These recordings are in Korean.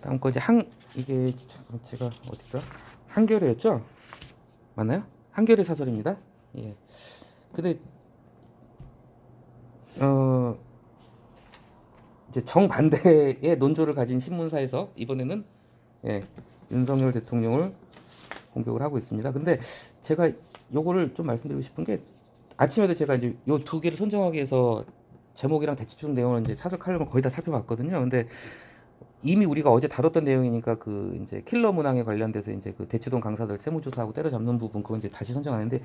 다음 거 이제 이게 잠깐 제가 어디다 한겨레였죠? 맞나요? 한겨레 사설입니다. 예. 근데 어 이제 정반대의 논조를 가진 신문사에서 이번에는 예, 윤석열 대통령을 공격을 하고 있습니다. 근데 제가 요거를 좀 말씀드리고 싶은 게 아침에도 제가 이제 요 두 개를 선정하기 위해서 제목이랑 대치중 내용을 이제 사설 칼럼을 거의 다 살펴봤거든요. 근데 이미 우리가 어제 다뤘던 내용이니까 그 이제 킬러 문항에 관련돼서 이제 그 대치동 강사들 세무조사하고 때려잡는 부분 그거 이제 다시 선정하는데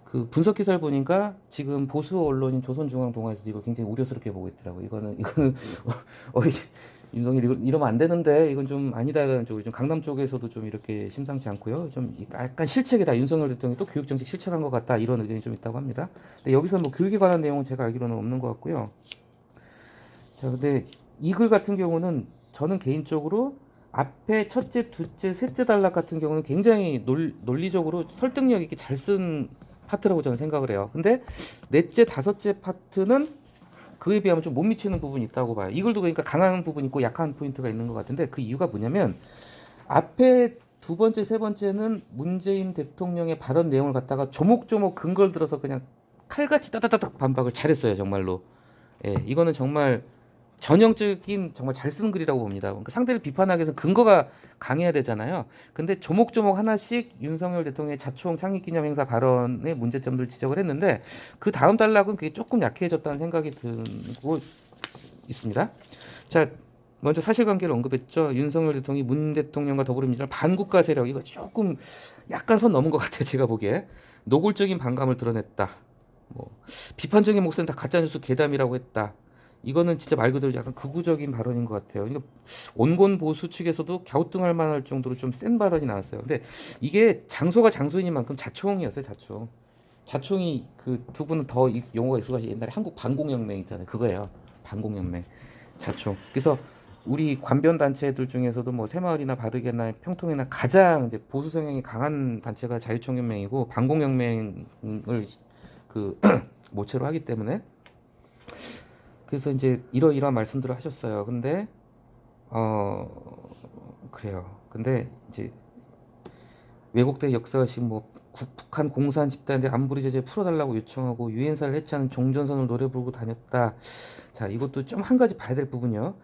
그 분석 기사를 보니까 지금 보수 언론인 조선중앙동아에서도 이걸 굉장히 우려스럽게 보고 있더라고. 이거는 윤석열 이러면 안 되는데 이건 좀 아니다라는 쪽이 좀 강남 쪽에서도 좀 이렇게 심상치 않고요. 좀 약간 실책이다. 윤석열 대통령이 또 교육 정책 실책한 것 같다. 이런 의견이 좀 있다고 합니다. 근데 여기서 뭐 교육에 관한 내용은 제가 알기로는 없는 것 같고요. 자, 근데 이 글 같은 경우는 저는 개인적으로 앞에 첫째, 둘째, 셋째 단락 같은 경우는 굉장히 논리적으로 설득력 있게 잘 쓴 파트라고 저는 생각을 해요. 근데 넷째, 다섯째 파트는 그에 비하면 좀 못 미치는 부분이 있다고 봐요. 이 글도 그러니까 강한 부분이 있고 약한 포인트가 있는 것 같은데 그 이유가 뭐냐면 앞에 두 번째, 세 번째는 문재인 대통령의 발언 내용을 갖다가 조목조목 근거를 들어서 그냥 칼같이 따다다닥 반박을 잘했어요, 정말로. 예, 이거는 정말 전형적인 정말 잘 쓰는 글이라고 봅니다. 그러니까 상대를 비판하기 위해서 근거가 강해야 되잖아요. 근데 조목조목 하나씩 윤석열 대통령의 자총 창립기념행사 발언의 문제점들을 지적을 했는데 그 다음 단락은 그게 조금 약해졌다는 생각이 들고 있습니다. 자, 먼저 사실관계를 언급했죠. 윤석열 대통령이 문 대통령과 더불어민주당 반국가 세력 이거 조금 약간 선 넘은 것 같아요. 제가 보기에 노골적인 반감을 드러냈다. 뭐 비판적인 목소리는 다 가짜뉴스 괴담이라고 했다. 이거는 진짜 말 그대로 약간 극우적인 발언인 것 같아요. 그러니까 온건 보수 측에서도 갸우뚱할 만할 정도로 좀 센 발언이 나왔어요. 근데 이게 장소가 장소인 만큼 자총이었어요, 자총. 자총이 그 두 분은 더 용어가 익숙하시 옛날에 한국 반공혁명 있잖아요. 그거예요. 반공혁명. 자총. 그래서 우리 관변 단체들 중에서도 뭐 새마을이나 바르게나 평통이나 가장 이제 보수 성향이 강한 단체가 자유총연맹이고 반공혁명을 그 모체로 하기 때문에 그래서 이제 이러이러한 말씀들을 하셨어요. 근데 그래요. 근데 이제 왜곡된 역사식 뭐 북한 공산 집단의 안보리 제재 풀어달라고 요청하고 유엔사를 해체하는 종전선을 노래 부르고 다녔다. 자, 이것도 좀 한 가지 봐야 될 부분이요.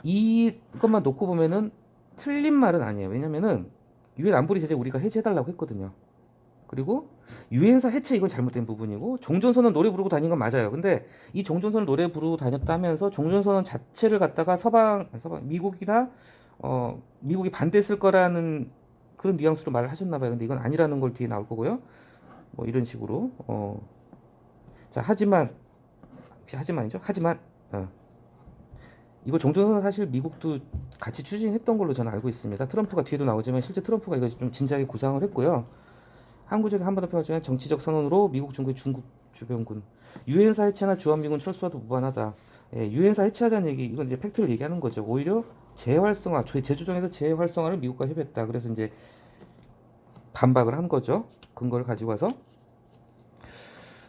이것만 놓고 보면은 틀린 말은 아니에요. 왜냐면은 유엔 안보리 제재 우리가 해제해달라고 했거든요. 그리고 유엔사 해체 이건 잘못된 부분이고 종전선언 노래 부르고 다닌 건 맞아요. 근데 이 종전선언 노래 부르고 다녔다면서 종전선언 자체를 갖다가 서방 미국이나 미국이 반대했을 거라는 그런 뉘앙스로 말을 하셨나 봐요. 근데 이건 아니라는 걸 뒤에 나올 거고요. 뭐 이런 식으로 자, 하지만 혹시 하지만이죠? 하지만 이거 종전선언 사실 미국도 같이 추진했던 걸로 저는 알고 있습니다. 트럼프가 뒤에도 나오지만 실제 트럼프가 이거 좀 진지하게 구상을 했고요. 항구적인 한반도 평화적인 정치적 선언으로 미국, 중국 주변군 유엔사 해체나 주한미군 철수와도 무관하다. 예, 유엔사 해체하자는 얘기 이건 이제 팩트를 얘기하는 거죠. 오히려 재활성화, 제주정에서 재활성화를 미국과 협의했다. 그래서 이제 반박을 한 거죠. 근거를 가지고 와서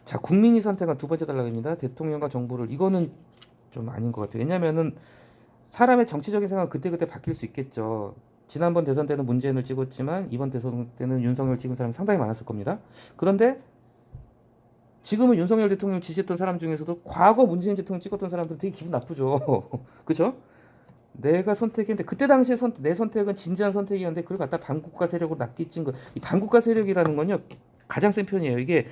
자, 국민이 선택한 두 번째 단락입니다. 대통령과 정부를 이거는 좀 아닌 것 같아요. 왜냐면은 사람의 정치적인 생각은 그때그때 바뀔 수 있겠죠. 지난번 대선 때는 문재인을 찍었지만 이번 대선 때는 윤석열 찍은 사람이 상당히 많았을 겁니다. 그런데 지금은 윤석열 대통령 지지했던 사람 중에서도 과거 문재인 대통령 찍었던 사람들은 되게 기분 나쁘죠. 그죠? 내가 선택했는데 그때 당시에 내 선택은 진지한 선택이었는데 그걸 갖다 반국가 세력으로 낚이친 거. 이 반국가 세력이라는 건요. 가장 센 편이에요. 이게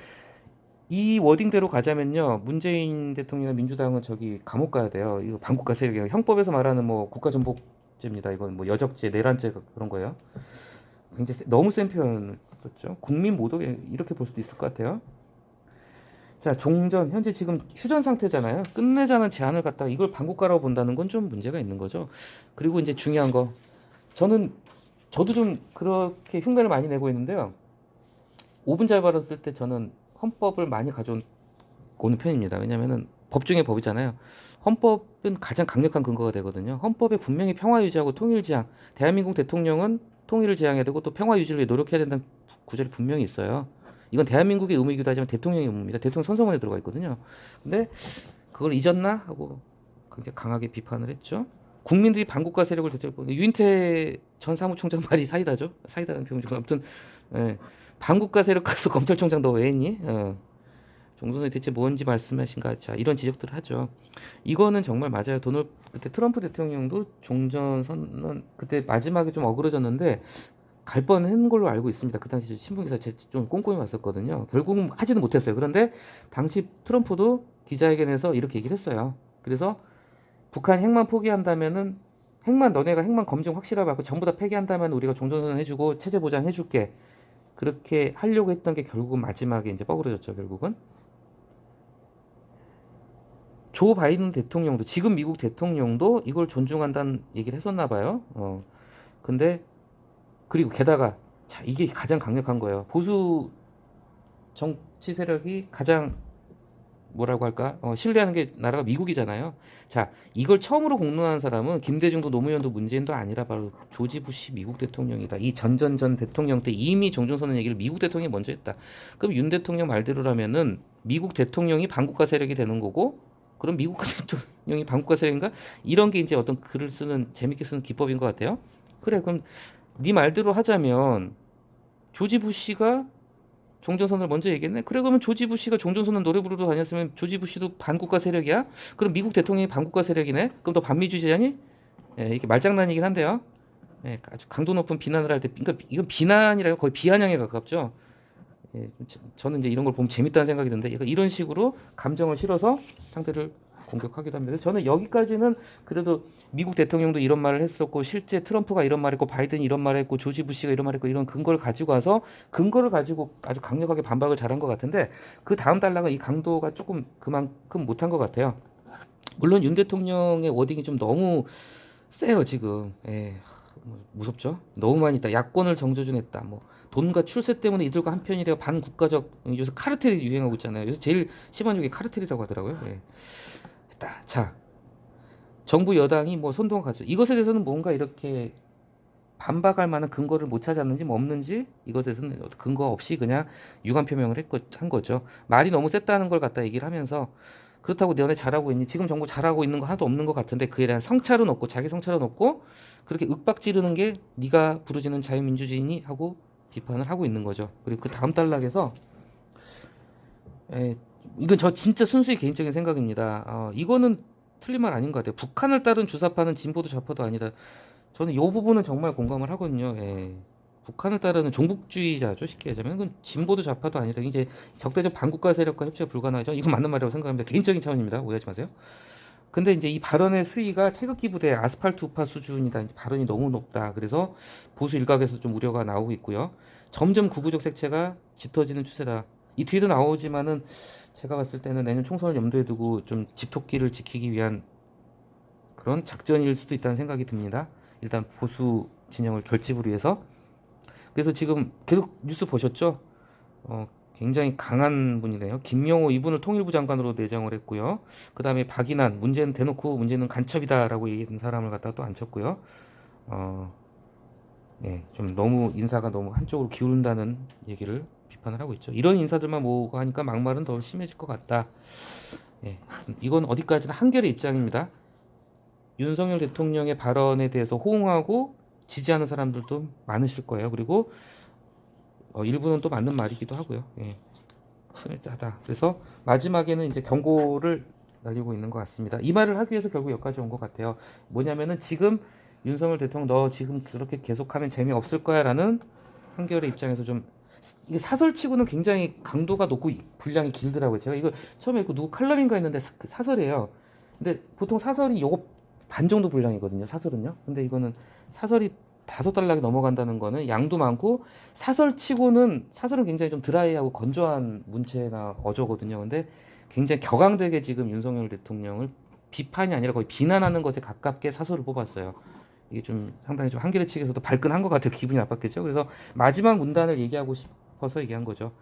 이 워딩대로 가자면요. 문재인 대통령이나 민주당은 저기 감옥 가야 돼요. 이거 반국가 세력이에요. 형법에서 말하는 뭐 국가전복죄입니다. 이건 뭐 여적죄, 내란죄 그런 거예요. 굉장히 너무 센 표현을 썼죠. 국민 모독에 이렇게 볼 수도 있을 것 같아요. 자, 종전 현재 지금 휴전 상태잖아요. 끝내자는 제안을 갖다가 이걸 반국가라고 본다는 건 좀 문제가 있는 거죠. 그리고 이제 중요한 거 저도 좀 그렇게 흉내를 많이 내고 있는데요. 5분 잘 발언 쓸 때 저는 헌법을 많이 가져오는 편입니다. 왜냐하면은 법 중에 법이잖아요. 헌법은 가장 강력한 근거가 되거든요. 헌법에 분명히 평화 유지하고 통일 지향, 대한민국 대통령은 통일을 지향해야 되고 또 평화 유지를 위해 노력해야 된다는 구절이 분명히 있어요. 이건 대한민국의 의무이기도 하지만 대통령의 의무입니다. 대통령 선서문에 들어가 있거든요. 근데 그걸 잊었나 하고 굉장히 강하게 비판을 했죠. 국민들이 반국가 세력을 대체하고 유인태 전 사무총장 말이 사이다죠. 사이다라는 표현이 좀 아무튼 예. 반국가 세력 가서 검찰총장 너 왜 했니? 정선이 대체 뭔지 말씀하신가? 자 이런 지적들을 하죠. 이거는 정말 맞아요. 그때 트럼프 대통령도 종전 선언 그때 마지막에 좀 어그러졌는데 갈 뻔한 걸로 알고 있습니다. 그 당시 신문 기사 좀 꼼꼼히 봤었거든요. 결국은 하지는 못했어요. 그런데 당시 트럼프도 기자회견에서 이렇게 얘기를 했어요. 그래서 북한 핵만 포기한다면은 너네가 핵만 검증 확실하게 하고 전부 다 폐기한다면 우리가 종전선언 해주고 체제 보장 해줄게. 그렇게 하려고 했던 게 결국은 마지막에 이제 뻐그러졌죠. 결국은 조 바이든 대통령도 지금 미국 대통령도 이걸 존중한다는 얘기를 했었나 봐요. 근데 그리고 게다가 자 이게 가장 강력한 거예요. 보수 정치 세력이 가장 뭐라고 할까? 신뢰하는 게 나라가 미국이잖아요. 자, 이걸 처음으로 공론한 사람은 김대중도 노무현도 문재인도 아니라 바로 조지 부시 미국 대통령이다. 이 전전전 대통령 때 이미 종전선언 얘기를 미국 대통령이 먼저 했다. 그럼 윤 대통령 말대로라면은 미국 대통령이 반국가 세력이 되는 거고, 그럼 미국 대통령이 반국가 세력인가? 이런 게 이제 어떤 글을 쓰는 재밌게 쓰는 기법인 것 같아요. 그래, 그럼 네 말대로 하자면 조지 부시가 종전선언을 먼저 얘기했네. 그래 그러면 조지 부시가 종전선언 노래 부르러 다녔으면 조지 부시도 반국가 세력이야? 그럼 미국 대통령이 반국가 세력이네? 그럼 너 반미주의자니? 예, 이게 말장난이긴 한데요. 예, 아주 강도 높은 비난을 할 때, 그러니까 이건 비난이라고 거의 비아냥에 가깝죠. 예, 저는 이제 이런 걸 보면 재밌다는 생각이 드는데 이런 식으로 감정을 실어서 상대를 공격하기도 합니다. 그래서 저는 여기까지는 그래도 미국 대통령도 이런 말을 했었고 실제 트럼프가 이런 말했고 바이든이 이런 말을 했고 조지 부시가 이런 말했고 이런 근거를 가지고 와서 근거를 가지고 아주 강력하게 반박을 잘한 것 같은데 그 다음 달락은 이 강도가 조금 그만큼 못한 것 같아요. 물론 윤 대통령의 워딩이 좀 너무 세요 지금. 예, 무섭죠. 너무 많이 있다. 야권을 정조준했다. 뭐 돈과 출세 때문에 이들과 한편이 되어 반국가적 요새 카르텔이 유행하고 있잖아요. 요새 제일 심한 쪽이 카르텔이라고 하더라고요. 예. 했다. 자, 정부 여당이 뭐 선동을 가져. 이것에 대해서는 뭔가 이렇게 반박할 만한 근거를 못 찾았는지 뭐 없는지 이것에 대해서는 근거 없이 그냥 유감 표명을 한 거죠. 말이 너무 셌다는 걸 갖다 얘기를 하면서 그렇다고 너네 잘하고 있니? 지금 정부 잘하고 있는 거 하나도 없는 것 같은데 그에 대한 성찰은 없고 자기 성찰은 없고 그렇게 윽박 지르는 게 네가 부르짖는 자유민주주의니 하고 비판을 하고 있는 거죠. 그리고 그 다음 단락에서 이건 저 진짜 순수히 개인적인 생각입니다. 이거는 틀린 말 아닌 것 같아요. 북한을 따른 주사파는 진보도 좌파도 아니다. 저는 이 부분은 정말 공감을 하거든요. 예. 북한을 따르는 종북주의자죠. 쉽게 얘기하자면 그건 진보도 좌파도 아니다. 이제 적대적 반국가 세력과 협치가 불가능하죠. 이건 맞는 말이라고 생각합니다. 개인적인 차원입니다. 오해하지 마세요. 근데 이제 이 발언의 수위가 태극기 부대 아스팔트 우파 수준이다. 이제 발언이 너무 높다. 그래서 보수 일각에서 좀 우려가 나오고 있고요. 점점 구구적 색채가 짙어지는 추세다. 이 뒤에도 나오지만은 제가 봤을 때는 내년 총선을 염두에 두고 좀 집토끼를 지키기 위한 그런 작전일 수도 있다는 생각이 듭니다. 일단 보수 진영을 결집을 위해서. 그래서 지금 계속 뉴스 보셨죠? 굉장히 강한 분이네요. 김영호 이분을 통일부 장관으로 내정을 했고요. 그 다음에 박인환 문제는 대놓고 문제는 간첩이다라고 얘기했던 사람을 갖다가 또 앉혔고요. 어, 예, 좀 너무 인사가 너무 한쪽으로 기울는다는 얘기를 비판을 하고 있죠. 이런 인사들만 모으고 하니까 막말은 더 심해질 것 같다. 예, 이건 어디까지나 한결의 입장입니다. 윤석열 대통령의 발언에 대해서 호응하고 지지하는 사람들도 많으실 거예요. 그리고 일부는 또 맞는 말이기도 하고요. 예. 심했다. 그래서 마지막에는 이제 경고를 날리고 있는 것 같습니다. 이 말을 하기 위해서 결국 여기까지 온 것 같아요. 뭐냐면은 지금 윤석열 대통령 너 지금 그렇게 계속하면 재미없을 거야라는 한겨레 입장에서 좀 이게 사설치고는 굉장히 강도가 높고 분량이 길더라고요. 제가 이거 처음에 읽고 누구 칼럼인가 했는데 사설이에요. 근데 보통 사설이 요거 반 정도 분량이거든요. 사설은요. 근데 이거는 사설이 5달락이 넘어간다는 거는 양도 많고 사설은 굉장히 좀 드라이하고 건조한 문체나 어조거든요. 근데 굉장히 격앙되게 지금 윤석열 대통령을 비판이 아니라 거의 비난하는 것에 가깝게 사설을 뽑았어요. 이게 좀 상당히 좀 한겨레 측에서도 발끈한 것 같아요. 기분이 나빴겠죠. 그래서 마지막 문단을 얘기하고 싶어서 얘기한 거죠.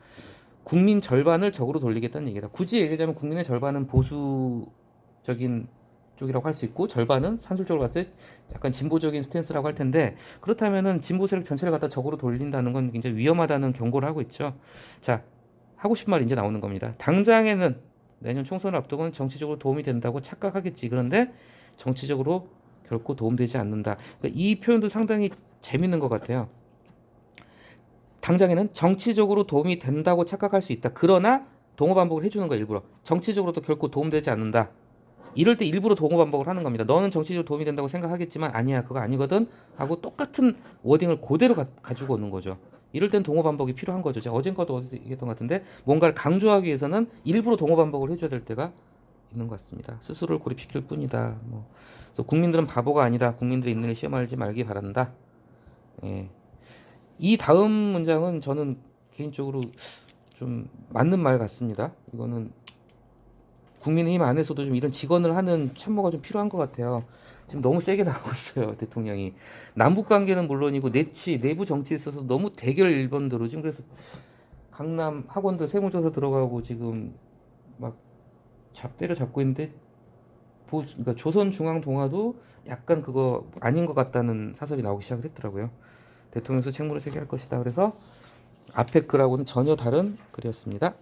국민 절반을 적으로 돌리겠다는 얘기다. 굳이 얘기하자면 국민의 절반은 보수적인 쪽이라고 할 수 있고 절반은 산술적으로 봤을 때 약간 진보적인 스탠스라고 할 텐데 그렇다면은 진보 세력 전체를 갖다 적으로 돌린다는 건 굉장히 위험하다는 경고를 하고 있죠. 자, 하고 싶은 말이 이제 나오는 겁니다. 당장에는 내년 총선을 앞두고는 정치적으로 도움이 된다고 착각하겠지. 그런데 정치적으로 결코 도움되지 않는다. 그러니까 이 표현도 상당히 재밌는 것 같아요. 당장에는 정치적으로 도움이 된다고 착각할 수 있다. 그러나 동어 반복을 해주는 거야 일부러. 정치적으로도 결코 도움되지 않는다. 이럴 때 일부러 동어 반복을 하는 겁니다. 너는 정치적으로 도움이 된다고 생각하겠지만 아니야 그거 아니거든 하고 똑같은 워딩을 그대로 가지고 오는 거죠. 이럴 땐 동어 반복이 필요한 거죠. 제가 어젠가도 어디서 얘기했던 것 같은데 뭔가를 강조하기 위해서는 일부러 동어 반복을 해줘야 될 때가 있는 것 같습니다. 스스로를 고립시킬 뿐이다. 뭐. 그래서 국민들은 바보가 아니다. 국민들의 인내를 시험하지 말기 바란다. 예. 이 다음 문장은 저는 개인적으로 좀 맞는 말 같습니다. 이거는 국민의힘 안에서도 좀 이런 직언을 하는 참모가 좀 필요한 것 같아요. 지금 너무 세게 나가고 있어요, 대통령이. 남북 관계는 물론이고 내부 정치에 있어서 너무 대결 일본대로 지금 그래서 강남 학원들 세무조사 들어가고 지금 막 때려잡고 있는데 그러니까 조선중앙동아도 약간 그거 아닌 것 같다는 사설이 나오기 시작을 했더라고요. 대통령에서 책무를 회개할 것이다. 그래서 앞에 글하고는 전혀 다른 글이었습니다.